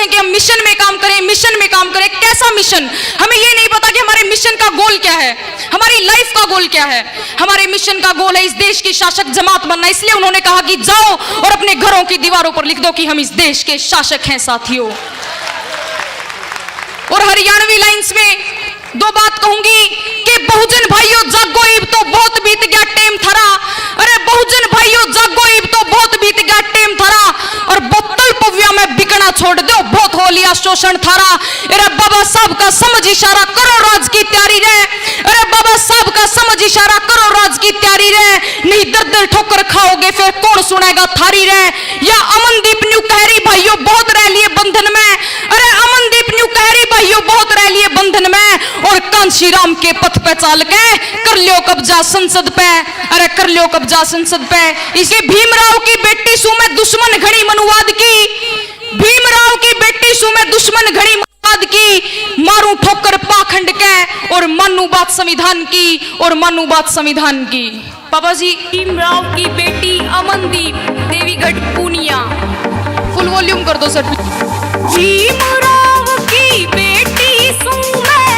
हैं कि हम मिशन में काम करें, मिशन में काम करें। कैसा मिशन? हमें ये नहीं पता कि हमारे मिशन का गोल क्या है, हमारी लाइफ का गोल क्या है। हमारे मिशन का गोल है इस देश की शासक जमात बनना। इसलिए उन्होंने कहा कि जाओ और अपने घरों की दीवारों पर लिख दो कि हम इस देश के शासक हैं साथियों। और हरियाणवी लाइंस में दो बात कहूंगी कि बहुजन भाइयों जागो, इब तो बहुत बीत गया टेम थारा। अरे बहुजन भाइयों जागो, इब तो बहुत बीत गया टेम थारा। और बोतल पव्या में बिकना छोड़ दो, बहुत हो लिया शोषण थारा। अरे बाबा साहब का समझ इशारा करो, राज की तैयारी रे। अरे बाबा साहब का समझ इशारा करो, राज की तैयारी रे। नहीं दर दर ठोकर खाओगे फिर कौन सुनेगा थारी रे। या अमनदीप न्यू कहरी भाइयों बहुत रह लिए बंधन में। अरे अमनदीप न्यू कहरी भाइयों बहुत रह लिए बंधन में। और कांशी राम के पथ पे चाल के कर लियो कब्जा संसद पे। अरे कर लियो कब्जा संसद पे। इसे भीमराव की बेटी सु में दुश्मन घड़ी मनुवाद की, भीमराव की बेटी सु में दुश्मन घड़ी मनुवाद की। मारू ठोकर पाखंड के और मानू बात संविधान की, और मानू बात संविधान की। पापा जी, भीमराव की बेटी अमनदीप देवीगढ़ पूनिया। फुल वॉल्यूम कर दो सर। भीमराव की बेटी सु में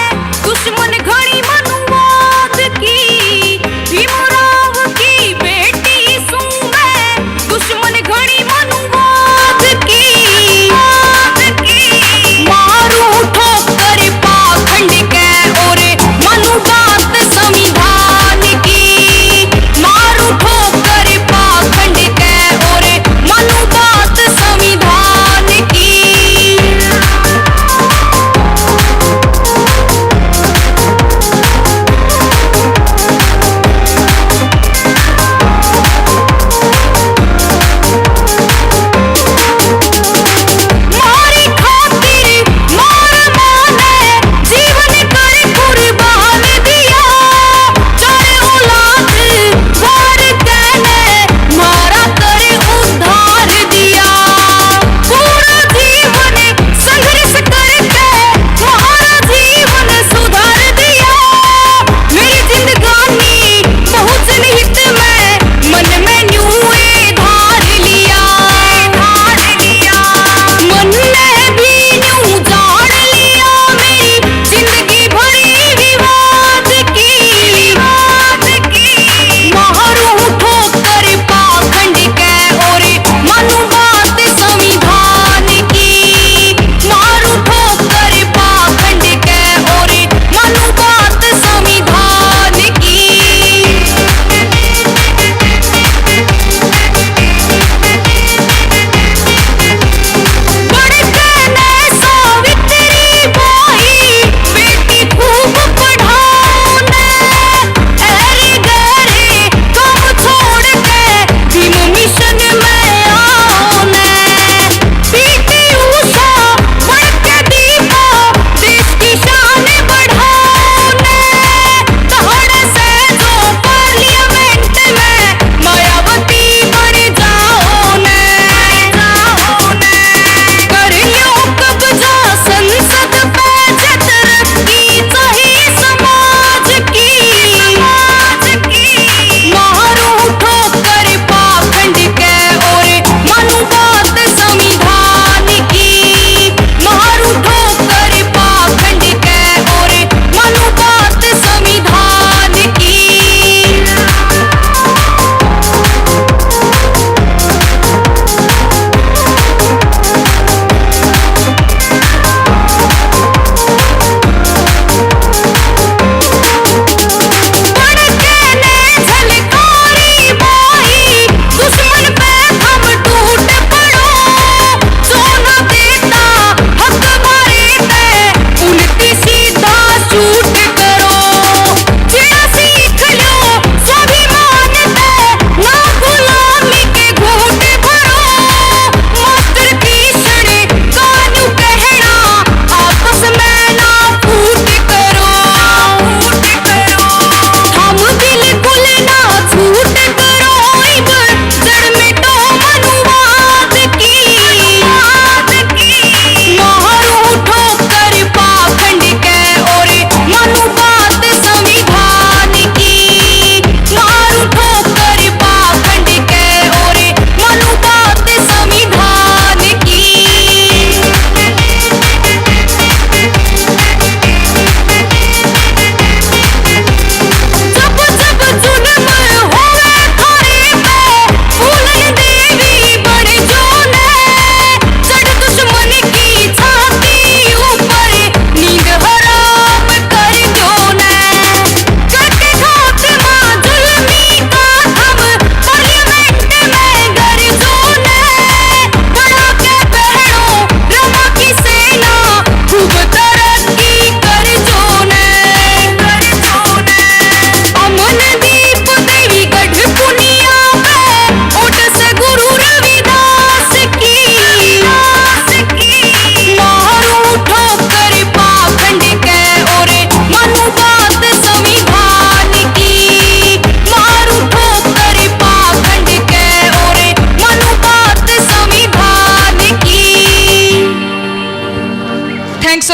दुश्मन घड़ी मनुवाद की। भीमराव की बेटी सु में दुश्मन घड़ी मनुवाद की। मारू ठोकर पाखंड के और मनु बात संविधान की। मारू ठोकर पाखंड के और मनु बात संविधान की।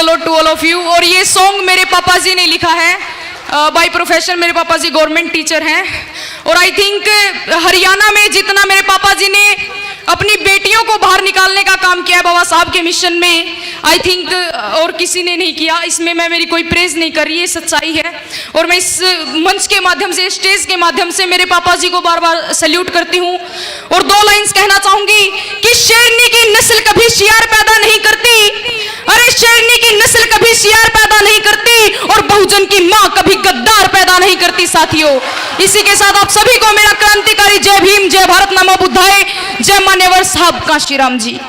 A lot to all of you. और ये सॉन्ग मेरे पापा जी ने लिखा है। बाय प्रोफेशन मेरे पापा जी गवर्नमेंट टीचर हैं। और आई थिंक हरियाणा में जितना मेरे पापा जी ने अपनी बेटियों को बाहर निकालने का काम किया है बाबा साहब के मिशन में, आई थिंक और किसी ने नहीं किया। इसमें मैं मेरी कोई प्रेज नहीं कर रही, ये सच्चाई है। और मैं इस मंच के माध्यम से, स्टेज के माध्यम से मेरे पापा जी को बार बार सैल्यूट करती हूँ। और 2 लाइंस कहना चाहूंगी कि शेरनी की नस्ल कभी शियार पैदा नहीं करती, अरे शेरनी की नस्ल कभी शियार पैदा नहीं करती, और बहुजन की माँ कभी गद्दार पैदा नहीं करती। साथियों, इसी के साथ आप सभी को मेरा क्रांतिकारी जय भीम, जय भारत, नमो बुद्धाय, जय मान्यवर साहब Kanshiram ji.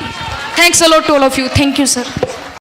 Thanks a lot to all of you. Thank you sir.